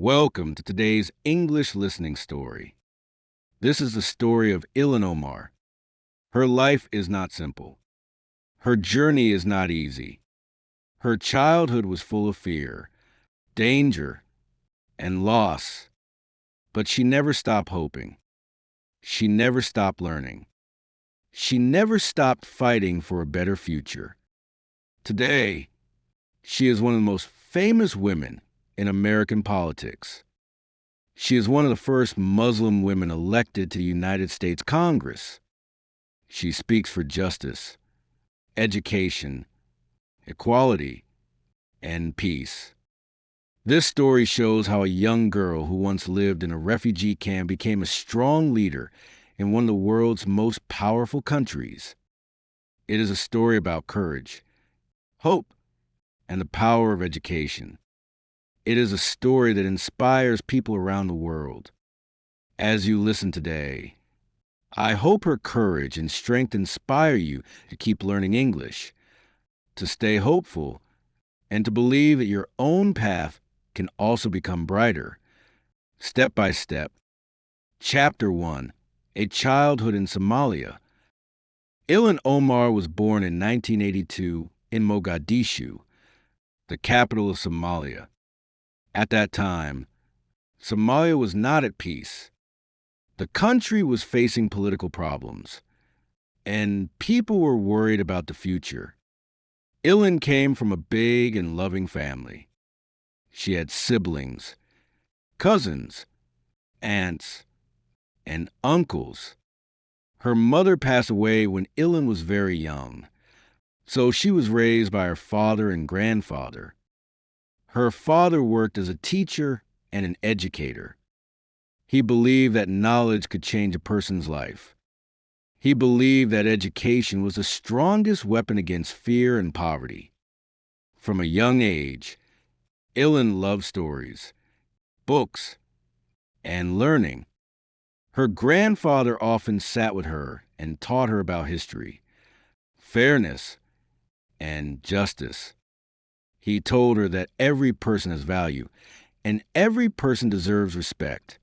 Welcome to today's English listening story. This is the story of Ilhan Omar. Her life is not simple. Her journey is not easy. Her childhood was full of fear, danger, and loss. But she never stopped hoping. She never stopped learning. She never stopped fighting for a better future. Today, she is one of the most famous women in American politics. She is one of the first Muslim women elected to the United States Congress. She speaks for justice, education, equality, and peace. This story shows how a young girl who once lived in a refugee camp became a strong leader in one of the world's most powerful countries. It is a story about courage, hope, and the power of education. It is a story that inspires people around the world. As you listen today, I hope her courage and strength inspire you to keep learning English, to stay hopeful, and to believe that your own path can also become brighter. Step by step. Chapter 1: A Childhood in Somalia. Ilhan Omar was born in 1982 in Mogadishu, the capital of Somalia. At that time, Somalia was not at peace. The country was facing political problems, and people were worried about the future. Ilhan came from a big and loving family. She had siblings, cousins, aunts, and uncles. Her mother passed away when Ilhan was very young, so she was raised by her father and grandfather. Her father worked as a teacher and an educator. He believed that knowledge could change a person's life. He believed that education was the strongest weapon against fear and poverty. From a young age, Ilhan loved stories, books, and learning. Her grandfather often sat with her and taught her about history, fairness, and justice. He told her that every person has value, and every person deserves respect.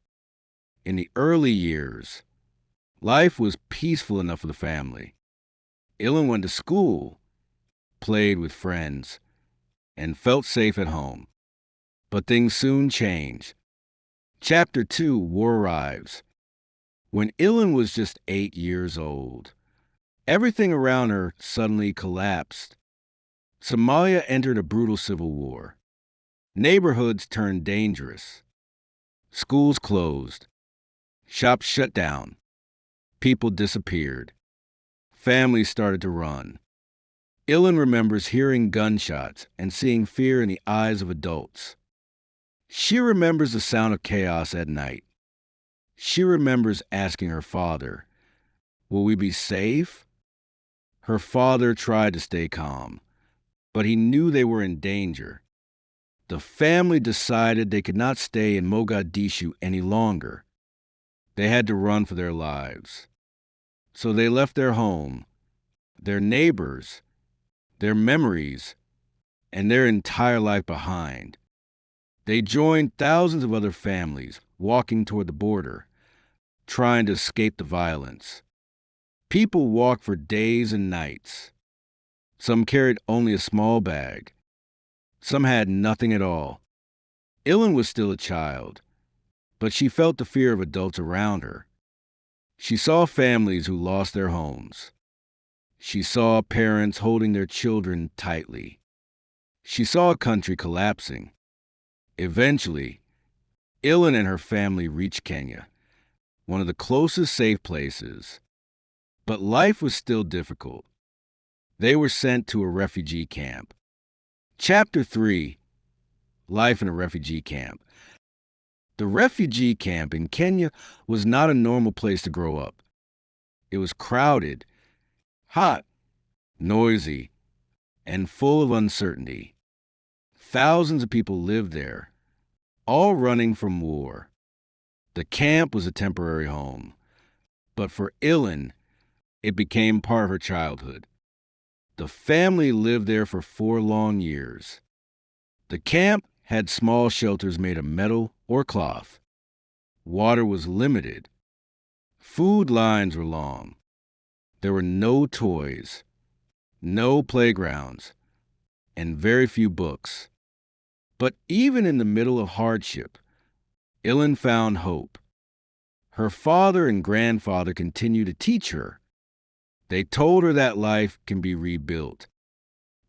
In the early years, life was peaceful enough for the family. Ilhan went to school, played with friends, and felt safe at home. But things soon changed. Chapter 2: War Arrives. When Ilhan was just 8 years old, everything around her suddenly collapsed. Somalia entered a brutal civil war. Neighborhoods turned dangerous. Schools closed. Shops shut down. People disappeared. Families started to run. Ilhan remembers hearing gunshots and seeing fear in the eyes of adults. She remembers the sound of chaos at night. She remembers asking her father, "Will we be safe?" Her father tried to stay calm, but he knew they were in danger. The family decided they could not stay in Mogadishu any longer. They had to run for their lives. So they left their home, their neighbors, their memories, and their entire life behind. They joined thousands of other families walking toward the border, trying to escape the violence. People walked for days and nights. Some carried only a small bag. Some had nothing at all. Ilhan was still a child, but she felt the fear of adults around her. She saw families who lost their homes. She saw parents holding their children tightly. She saw a country collapsing. Eventually, Ilhan and her family reached Kenya, one of the closest safe places. But life was still difficult. They were sent to a refugee camp. Chapter 3: Life in a Refugee Camp. The refugee camp in Kenya was not a normal place to grow up. It was crowded, hot, noisy, and full of uncertainty. Thousands of people lived there, all running from war. The camp was a temporary home, but for Ilhan, it became part of her childhood. The family lived there for 4 long years. The camp had small shelters made of metal or cloth. Water was limited. Food lines were long. There were no toys, no playgrounds, and very few books. But even in the middle of hardship, Ilhan found hope. Her father and grandfather continued to teach her. They told her that life can be rebuilt.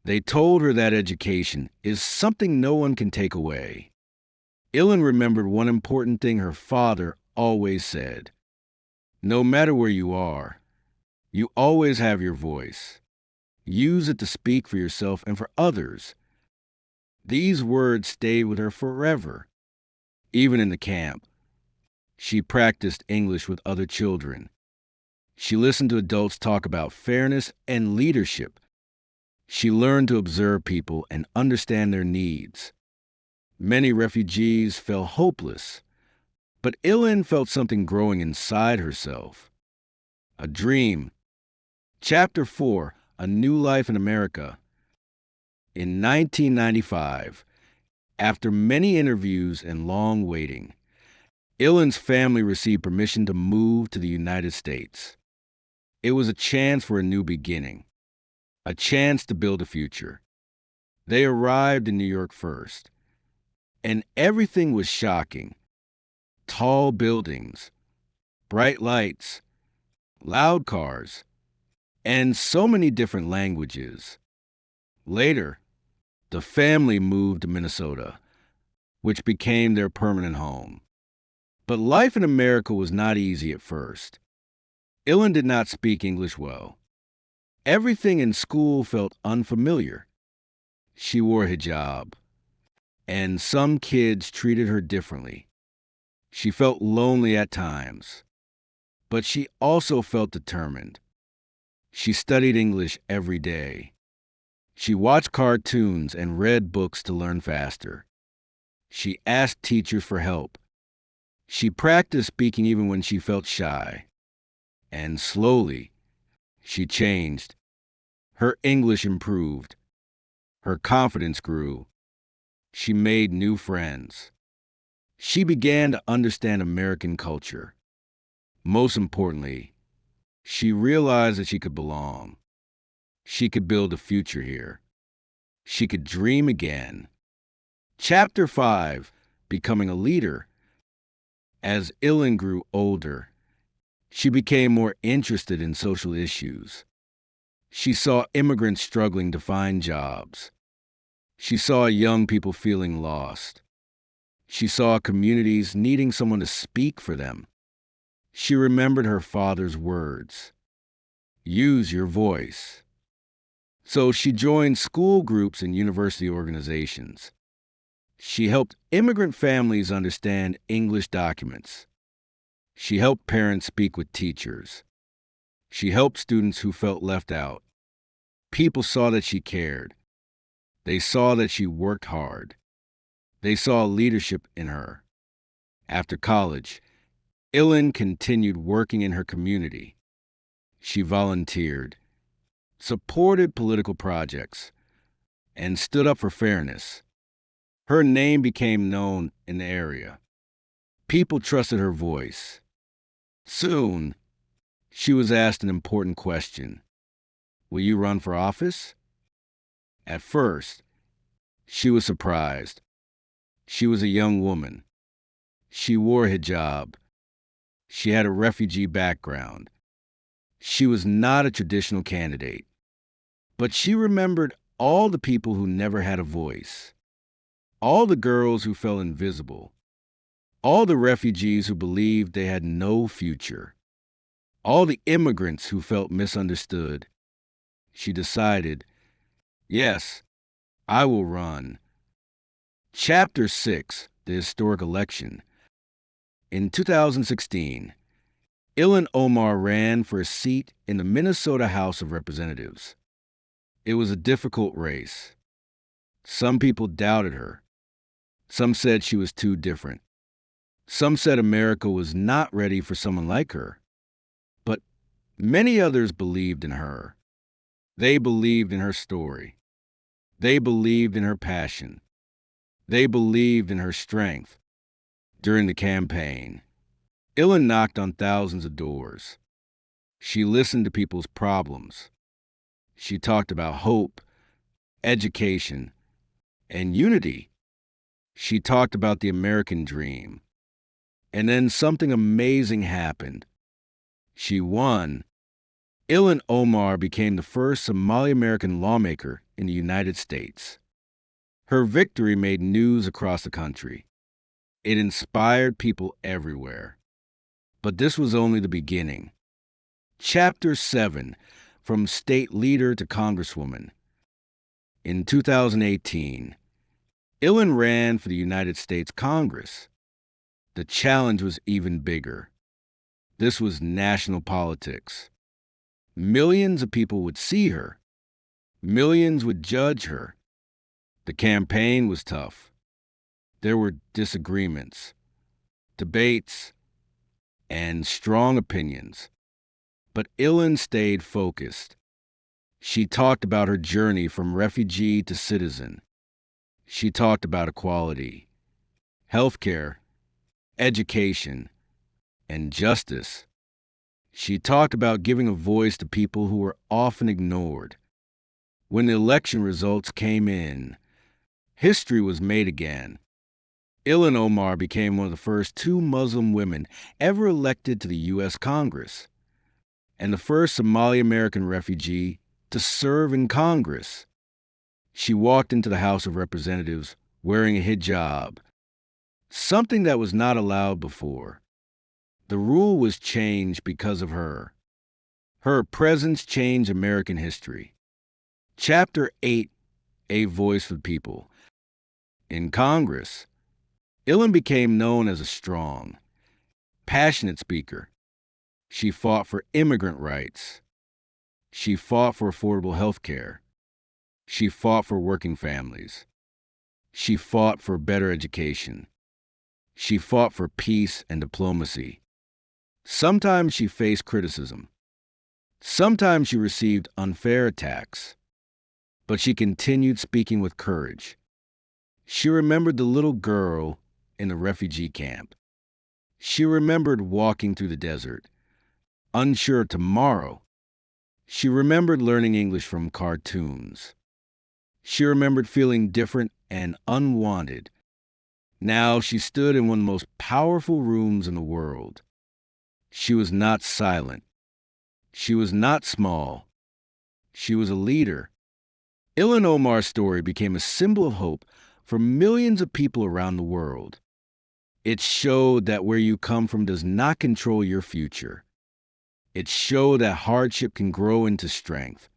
They told her that education is something no one can take away. Ilhan remembered one important thing her father always said. No matter where you are, you always have your voice. Use it to speak for yourself and for others. These words stayed with her forever. Even in the camp, she practiced English with other children. She listened to adults talk about fairness and leadership. She learned to observe people and understand their needs. Many refugees felt hopeless, but Ilhan felt something growing inside herself. A dream. Chapter 4, A New Life in America. In 1995, after many interviews and long waiting, Ilhan's family received permission to move to the United States. It was a chance for a new beginning, a chance to build a future. They arrived in New York first, and everything was shocking. Tall buildings, bright lights, loud cars, and so many different languages. Later, the family moved to Minnesota, which became their permanent home. But life in America was not easy at first. Ilhan did not speak English well. Everything in school felt unfamiliar. She wore a hijab, and some kids treated her differently. She felt lonely at times, but she also felt determined. She studied English every day. She watched cartoons and read books to learn faster. She asked teachers for help. She practiced speaking even when she felt shy. And slowly, she changed. Her English improved. Her confidence grew. She made new friends. She began to understand American culture. Most importantly, she realized that she could belong. She could build a future here. She could dream again. Chapter 5, Becoming a Leader. As Ilhan grew older, she became more interested in social issues. She saw immigrants struggling to find jobs. She saw young people feeling lost. She saw communities needing someone to speak for them. She remembered her father's words. Use your voice. So she joined school groups and university organizations. She helped immigrant families understand English documents. She helped parents speak with teachers. She helped students who felt left out. People saw that she cared. They saw that she worked hard. They saw leadership in her. After college, Ilhan continued working in her community. She volunteered, supported political projects, and stood up for fairness. Her name became known in the area. People trusted her voice. Soon, she was asked an important question. Will you run for office? At first, she was surprised. She was a young woman. She wore a hijab. She had a refugee background. She was not a traditional candidate. But she remembered all the people who never had a voice. All the girls who felt invisible. All the refugees who believed they had no future. All the immigrants who felt misunderstood. She decided, yes, I will run. Chapter 6, The Historic Election. In 2016, Ilhan Omar ran for a seat in the Minnesota House of Representatives. It was a difficult race. Some people doubted her. Some said she was too different. Some said America was not ready for someone like her. But many others believed in her. They believed in her story. They believed in her passion. They believed in her strength. During the campaign, Ilhan knocked on thousands of doors. She listened to people's problems. She talked about hope, education, and unity. She talked about the American dream. And then something amazing happened. She won. Ilhan Omar became the first Somali American lawmaker in the United States. Her victory made news across the country. It inspired people everywhere. But this was only the beginning. Chapter 7, From State Leader to Congresswoman. In 2018, Ilhan ran for the United States Congress. The challenge was even bigger. This was national politics. Millions of people would see her. Millions would judge her. The campaign was tough. There were disagreements, debates, and strong opinions. But Ilhan stayed focused. She talked about her journey from refugee to citizen. She talked about equality, healthcare, education, and justice. She talked about giving a voice to people who were often ignored. When the election results came in, history was made again. Ilhan Omar became one of the first 2 Muslim women ever elected to the U.S. Congress, and the first Somali American refugee to serve in Congress. She walked into the House of Representatives wearing a hijab, something that was not allowed before. The rule was changed because of her. Her presence changed American history. Chapter 8, A Voice for the People. In Congress, Ilhan became known as a strong, passionate speaker. She fought for immigrant rights. She fought for affordable health care. She fought for working families. She fought for better education. She fought for peace and diplomacy. Sometimes she faced criticism. Sometimes she received unfair attacks. But she continued speaking with courage. She remembered the little girl in the refugee camp. She remembered walking through the desert, unsure of tomorrow. She remembered learning English from cartoons. She remembered feeling different and unwanted. Now she stood in one of the most powerful rooms in the world. She was not silent. She was not small. She was a leader. Ilhan Omar's story became a symbol of hope for millions of people around the world. It showed that where you come from does not control your future. It showed that hardship can grow into strength.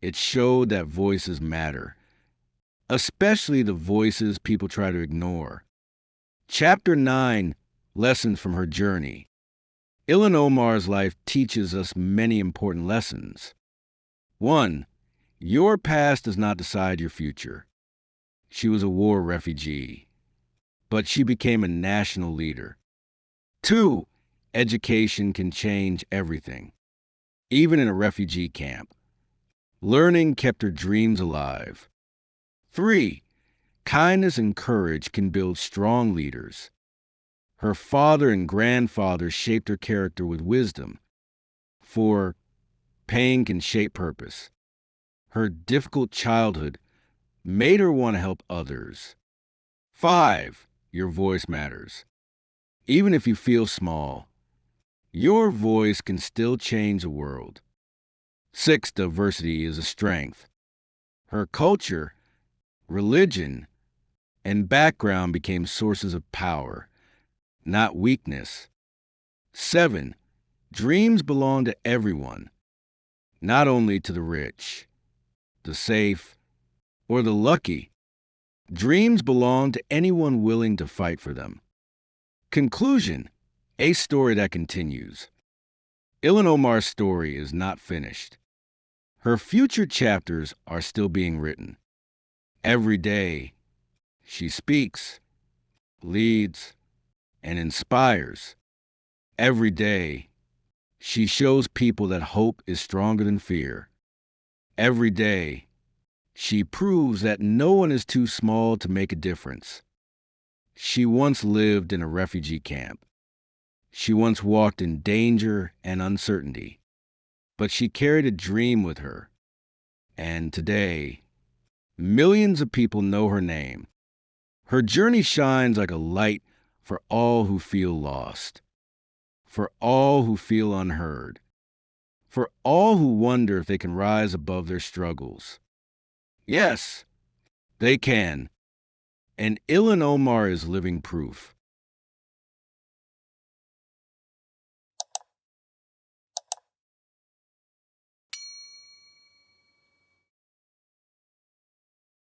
It showed that voices matter, especially the voices people try to ignore. Chapter 9, Lessons from Her Journey. Ilhan Omar's life teaches us many important lessons. 1. Your past does not decide your future. She was a war refugee, but she became a national leader. 2. Education can change everything, even in a refugee camp. Learning kept her dreams alive. 3. Kindness and courage can build strong leaders. Her father and grandfather shaped her character with wisdom. 4. Pain can shape purpose. Her difficult childhood made her want to help others. 5. Your voice matters. Even if you feel small, your voice can still change the world. 6. Diversity is a strength. Her culture, religion, and background became sources of power, not weakness. 7. Dreams belong to everyone, not only to the rich, the safe, or the lucky. Dreams belong to anyone willing to fight for them. Conclusion, a story that continues. Ilhan Omar's story is not finished. Her future chapters are still being written. Every day, she speaks, leads, and inspires. Every day, she shows people that hope is stronger than fear. Every day, She proves that no one is too small to make a difference. She once lived in a refugee camp. She once walked in danger and uncertainty. But she carried a dream with her. And today, millions of people know her name. Her journey shines like a light for all who feel lost, for all who feel unheard, for all who wonder if they can rise above their struggles. Yes, they can. And Ilhan Omar is living proof.